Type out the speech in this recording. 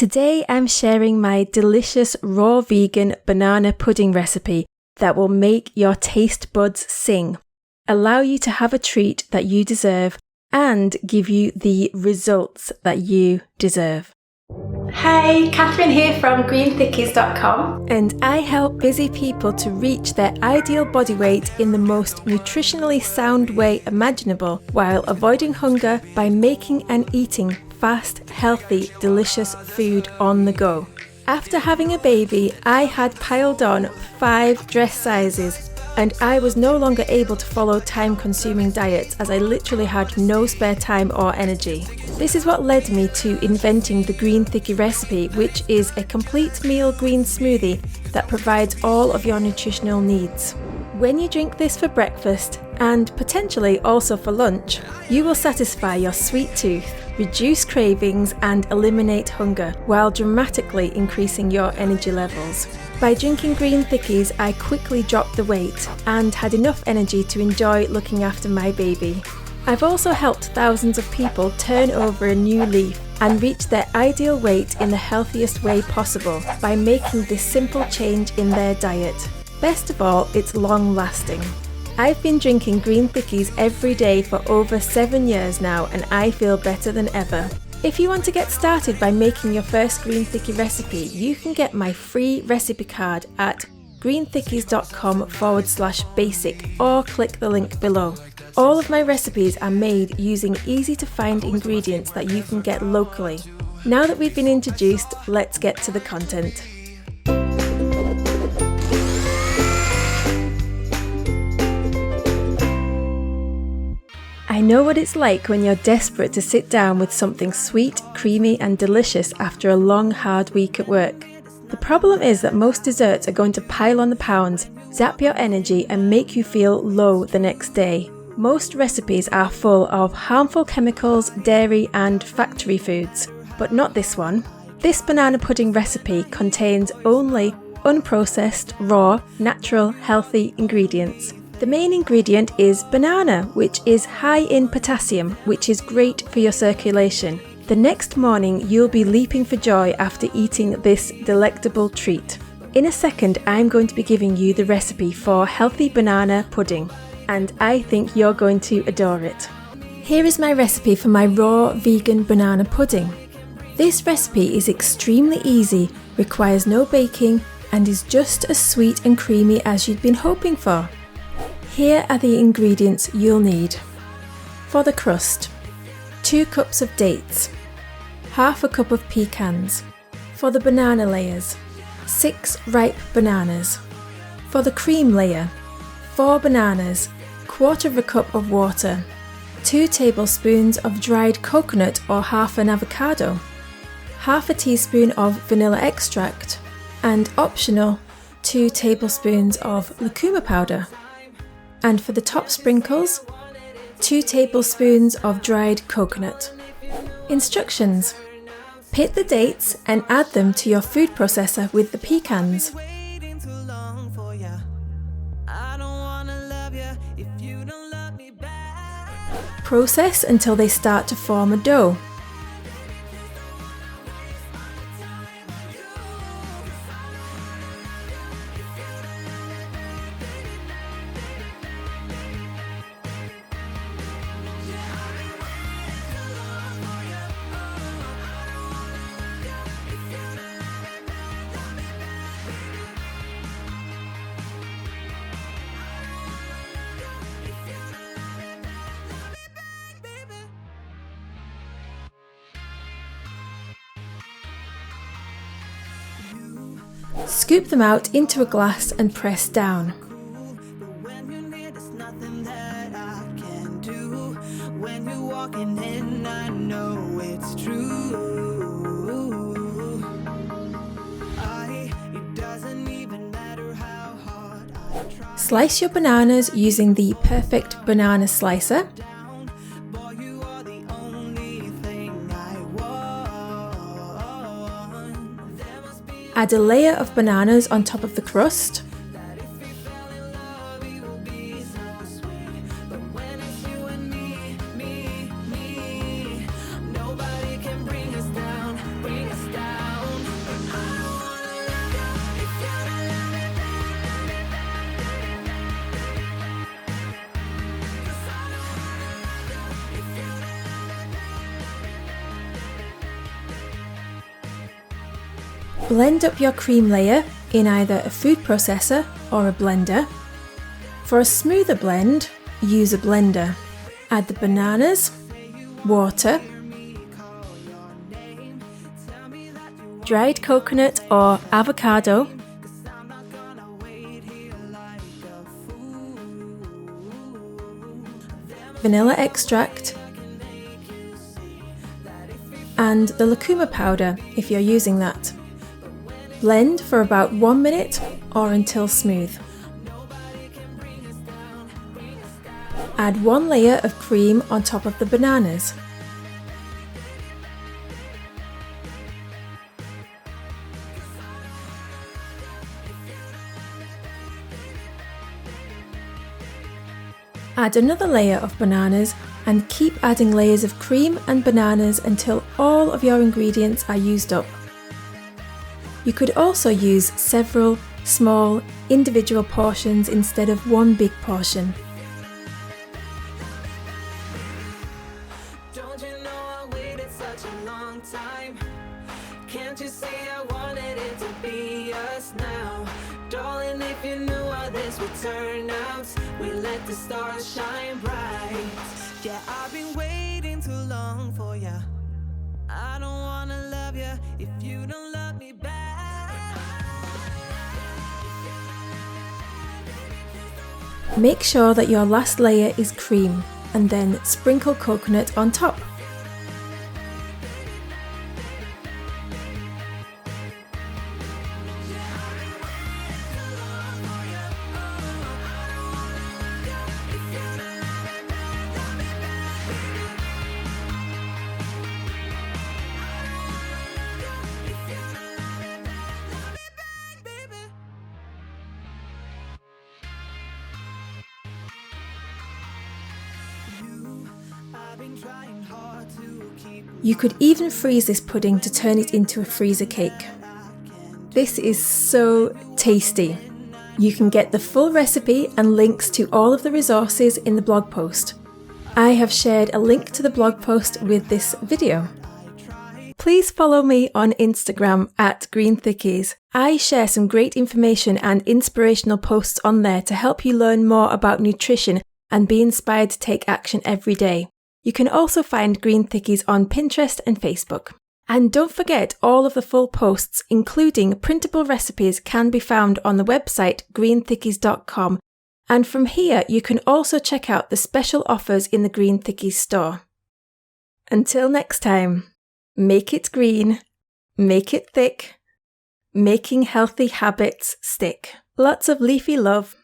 Today I'm sharing my delicious raw vegan banana pudding recipe that will make your taste buds sing, allow you to have a treat that you deserve, and give you the results that you deserve. Hi, Catherine here from greenthickies.com, and I help busy people to reach their ideal body weight in the most nutritionally sound way imaginable while avoiding hunger by making and eating fast, healthy, delicious food on the go. After having a baby, I had piled on 5 dress sizes and I was no longer able to follow time-consuming diets as I literally had no spare time or energy. This is what led me to inventing the Green Thickie recipe, which is a complete meal green smoothie that provides all of your nutritional needs. When you drink this for breakfast, and potentially also for lunch, you will satisfy your sweet tooth, reduce cravings and eliminate hunger, while dramatically increasing your energy levels. By drinking Green Thickies, I quickly dropped the weight and had enough energy to enjoy looking after my baby. I've also helped thousands of people turn over a new leaf and reach their ideal weight in the healthiest way possible by making this simple change in their diet. Best of all, it's long-lasting. I've been drinking Green Thickies every day for over 7 years now and I feel better than ever. If you want to get started by making your first Green Thickie recipe, you can get my free recipe card at greenthickies.com/basic or click the link below. All of my recipes are made using easy to find ingredients that you can get locally. Now that we've been introduced, let's get to the content. I know what it's like when you're desperate to sit down with something sweet, creamy and delicious after a long, hard week at work. The problem is that most desserts are going to pile on the pounds, zap your energy and make you feel low the next day. Most recipes are full of harmful chemicals, dairy and factory foods, but not this one. This banana pudding recipe contains only unprocessed, raw, natural, healthy ingredients. The main ingredient is banana, which is high in potassium, which is great for your circulation. The next morning, you'll be leaping for joy after eating this delectable treat. In a second, I'm going to be giving you the recipe for healthy banana pudding, and I think you're going to adore it. Here is my recipe for my raw vegan banana pudding. This recipe is extremely easy, requires no baking, and is just as sweet and creamy as you'd been hoping for. Here are the ingredients you'll need. For the crust, 2 cups of dates, half a cup of pecans. For the banana layers, 6 ripe bananas. For the cream layer, 4 bananas, 1/4 cup of water, 2 tablespoons of dried coconut or half an avocado, half a teaspoon of vanilla extract, and optional 2 tablespoons of LUCUMA powder. And for the top sprinkles, 2 tablespoons of dried coconut. Instructions: pit the dates and add them to your food processor with the pecans. Process until they start to form a dough. Scoop them out into a glass and press down. Slice your bananas using the perfect banana slicer. Add a layer of bananas on top of the crust. Blend up your cream layer in either a food processor or a blender. For a smoother blend, use a blender. Add the bananas, water, dried coconut or avocado, vanilla extract, and the LUCUMA powder if you're using that. Blend for about 1 minute or until smooth. Add 1 layer of cream on top of the bananas. Add another layer of bananas and keep adding layers of cream and bananas until all of your ingredients are used up. You could also use several small individual portions instead of one big portion. Don't you know I waited such a long time? Can't you see I wanted it to be us now? Darling, if you knew how this would turn out, we let the stars shine bright. Yeah, I've been waiting too long for ya. I don't wanna love ya if you don't love me back. Make sure that your last layer is cream and then sprinkle coconut on top. You could even freeze this pudding to turn it into a freezer cake. This is so tasty. You can get the full recipe and links to all of the resources in the blog post. I have shared a link to the blog post with this video. Please follow me on Instagram at Green Thickies. I share some great information and inspirational posts on there to help you learn more about nutrition and be inspired to take action every day. You can also find Green Thickies on Pinterest and Facebook. And don't forget, all of the full posts, including printable recipes, can be found on the website greenthickies.com. And from here, you can also check out the special offers in the Green Thickies store. Until next time, make it green, make it thick, making healthy habits stick. Lots of leafy love.